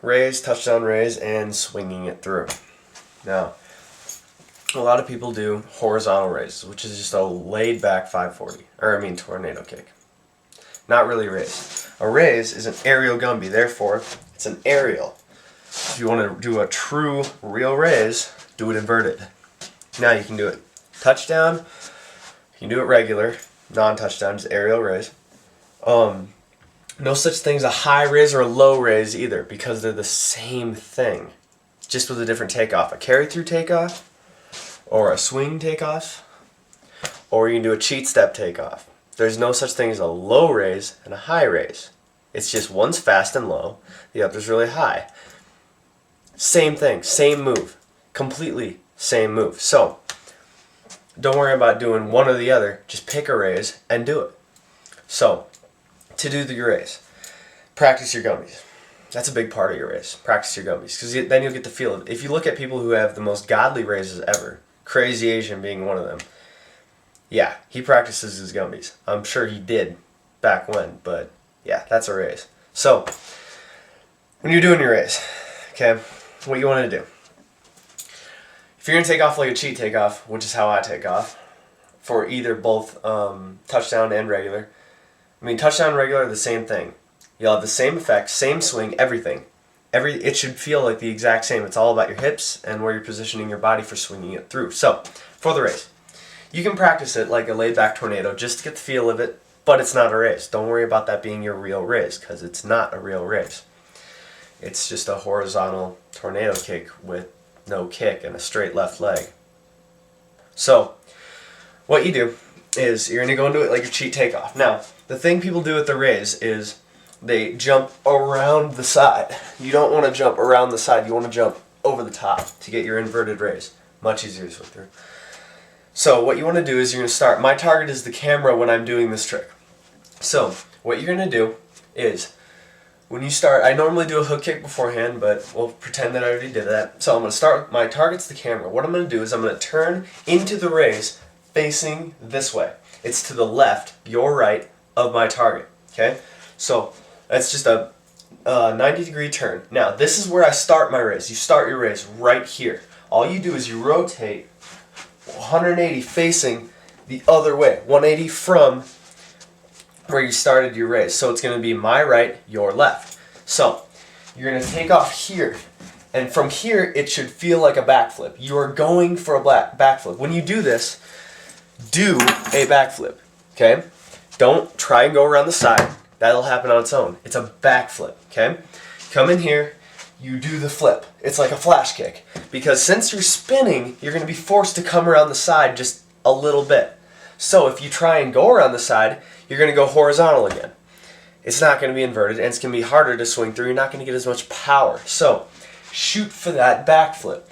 raise, touchdown raise, and swinging it through. Now, a lot of people do horizontal raises, which is just a laid back 540, tornado kick. Not really a raise. A raise is an aerial gumby, therefore it's an aerial. If you want to do a true, real raise, do it inverted. Now you can do it touchdown, you can do it regular, non-touchdown, just aerial raise. No such thing as a high raise or a low raise either, because they're the same thing, just with a different takeoff. A carry-through takeoff, or a swing takeoff, or you can do a cheat step takeoff. There's no such thing as a low raise and a high raise. It's just one's fast and low, the other's really high. Same thing, same move, completely same move. So, don't worry about doing one or the other, just pick a raise and do it. So, to do the raise, practice your gummies. That's a big part of your raise. Practice your gummies, because then you'll get the feel of it. If you look at people who have the most godly raises ever, Crazy Asian being one of them, yeah, he practices his gummies. I'm sure he did back when, but yeah, that's a raise. So, when you're doing your raise, okay, what you want to do. If you're going to take off like a cheat takeoff, which is how I take off, for either both touchdown and regular, touchdown and regular are the same thing. You'll have the same effect, same swing, everything. It should feel like the exact same. It's all about your hips and where you're positioning your body for swinging it through. So, for the raise, you can practice it like a laid-back tornado just to get the feel of it, but it's not a raise. Don't worry about that being your real raise, because it's not a real raise. It's just a horizontal tornado kick with no kick and a straight left leg. So, what you do is you're going to go into it like your cheat takeoff. Now, the thing people do with the raise is they jump around the side. You don't want to jump around the side. You want to jump over the top to get your inverted raise. Much easier to swing through. So what you want to do is you're going to start. My target is the camera when I'm doing this trick. So what you're going to do is when you start, I normally do a hook kick beforehand, but we'll pretend that I already did that. So I'm going to start, my target's the camera. What I'm going to do is I'm going to turn into the raise facing this way. It's to the left, your right, of my target. Okay? So that's just a 90-degree turn. Now, this is where I start my raise. You start your raise right here. All you do is you rotate 180 facing the other way. 180 from where you started your raise. So it's going to be my right, your left. So you're going to take off here. And from here, it should feel like a backflip. You are going for a backflip. When you do this, do a backflip. Okay? Don't try and go around the side. That'll happen on its own. It's a backflip, okay? Come in here, you do the flip. It's like a flash kick. Because since you're spinning, you're going to be forced to come around the side just a little bit. So if you try and go around the side, you're going to go horizontal again. It's not going to be inverted, and it's going to be harder to swing through. You're not going to get as much power. So shoot for that backflip.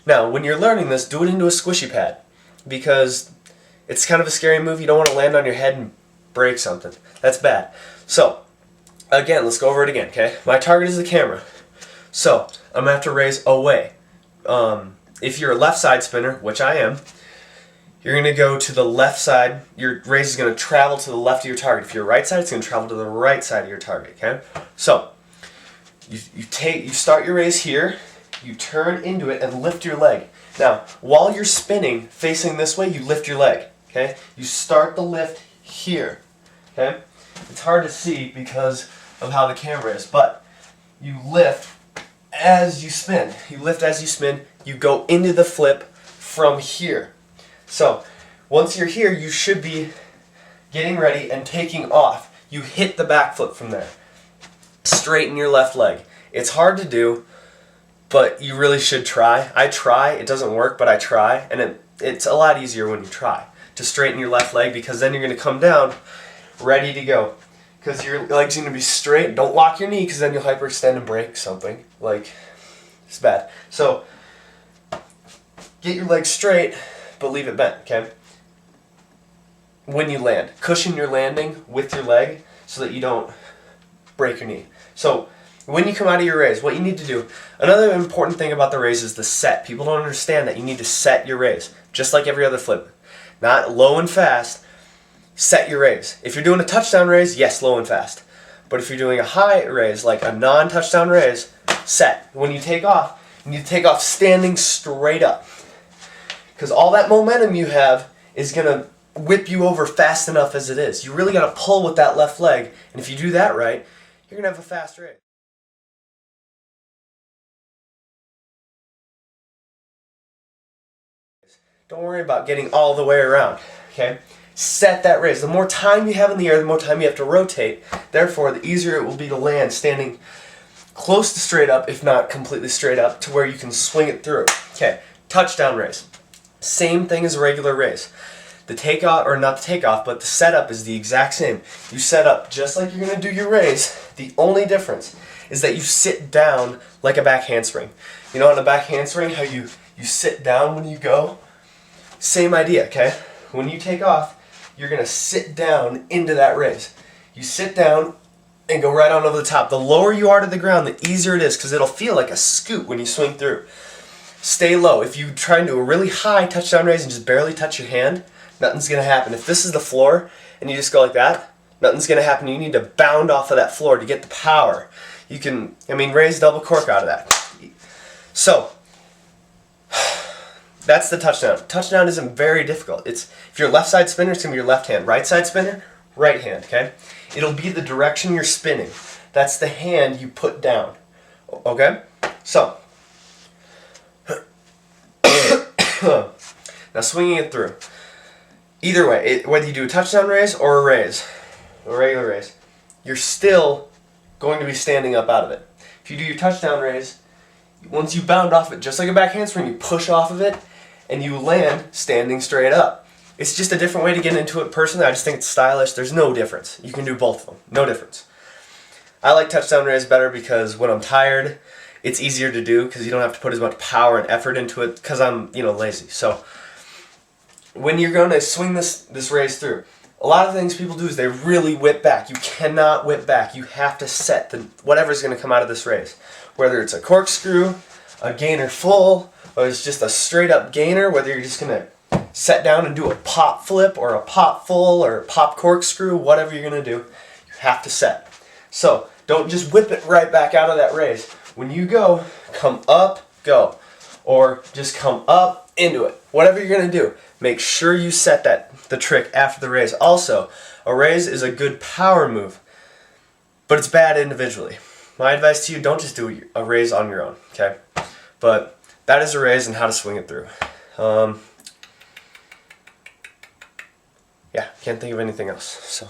Now, when you're learning this, do it into a squishy pad. Because it's kind of a scary move. You don't want to land on your head and break something. That's bad. So, again, let's go over it again, okay? My target is the camera. So, I'm going to have to raise away. If you're a left side spinner, which I am, you're going to go to the left side. Your raise is going to travel to the left of your target. If you're right side, it's going to travel to the right side of your target, okay? So, you start your raise here, you turn into it and lift your leg. Now, while you're spinning facing this way, you lift your leg, okay? You start the lift here, okay? It's hard to see because of how the camera is, but you lift as you spin. You lift as you spin. You go into the flip from here. So, once you're here, you should be getting ready and taking off. You hit the back flip from there. Straighten your left leg. It's hard to do, but you really should try. I try. It doesn't work, but I try, and it's a lot easier when you try to straighten your left leg, because then you're going to come down ready to go. Because your leg's going to be straight. Don't lock your knee, because then you'll hyperextend and break something. It's bad. So, get your leg straight, but leave it bent, okay? When you land, cushion your landing with your leg so that you don't break your knee. So, when you come out of your raise, what you need to do, another important thing about the raise is the set. People don't understand that you need to set your raise, just like every other flip. Not low and fast. Set your raise. If you're doing a touchdown raise, yes, low and fast. But if you're doing a high raise, like a non-touchdown raise, set. When you take off, you need to take off standing straight up. Because all that momentum you have is going to whip you over fast enough as it is. You really got to pull with that left leg, and if you do that right, you're going to have a fast race. Don't worry about getting all the way around, okay? Set that raise. The more time you have in the air, the more time you have to rotate. Therefore, the easier it will be to land standing close to straight up, if not completely straight up, to where you can swing it through. Okay, touchdown raise. Same thing as a regular raise. The takeoff, or not the takeoff, but the setup is the exact same. You set up just like you're going to do your raise. The only difference is that you sit down like a back handspring. You know, on a back handspring, how you sit down when you go? Same idea, okay? When you take off, you're going to sit down into that raise. You sit down and go right on over the top. The lower you are to the ground, the easier it is, because it'll feel like a scoot when you swing through. Stay low. If you try and do a really high touchdown raise and just barely touch your hand, nothing's going to happen. If this is the floor and you just go like that, nothing's going to happen. You need to bound off of that floor to get the power. You can, raise double cork out of that. So, that's the touchdown. Touchdown isn't very difficult. If you're left side spinner, it's going to be your left hand. Right side spinner, right hand, okay? It'll be the direction you're spinning. That's the hand you put down, okay? So, now swinging it through. Either way, whether you do a touchdown raise or a raise, a regular raise, you're still going to be standing up out of it. If you do your touchdown raise, once you bound off it, just like a back handspring, you push off of it, and you land standing straight up. It's just a different way to get into it personally. I just think it's stylish. There's no difference. You can do both of them. No difference. I like touchdown raise better because when I'm tired, it's easier to do because you don't have to put as much power and effort into it because I'm, lazy. So when you're going to swing this raise through, a lot of things people do is they really whip back. You cannot whip back. You have to set whatever's going to come out of this raise. Whether it's a corkscrew, a gainer full, or it's just a straight up gainer, whether you're just going to set down and do a pop flip or a pop full or a pop corkscrew, whatever you're going to do, you have to set. So don't just whip it right back out of that raise. When you go, come up, go. Or just come up into it. Whatever you're going to do, make sure you set the trick after the raise. Also, a raise is a good power move, but it's bad individually. My advice to you, don't just do a raise on your own, okay? But that is a raise and how to swing it through. Yeah, can't think of anything else. So.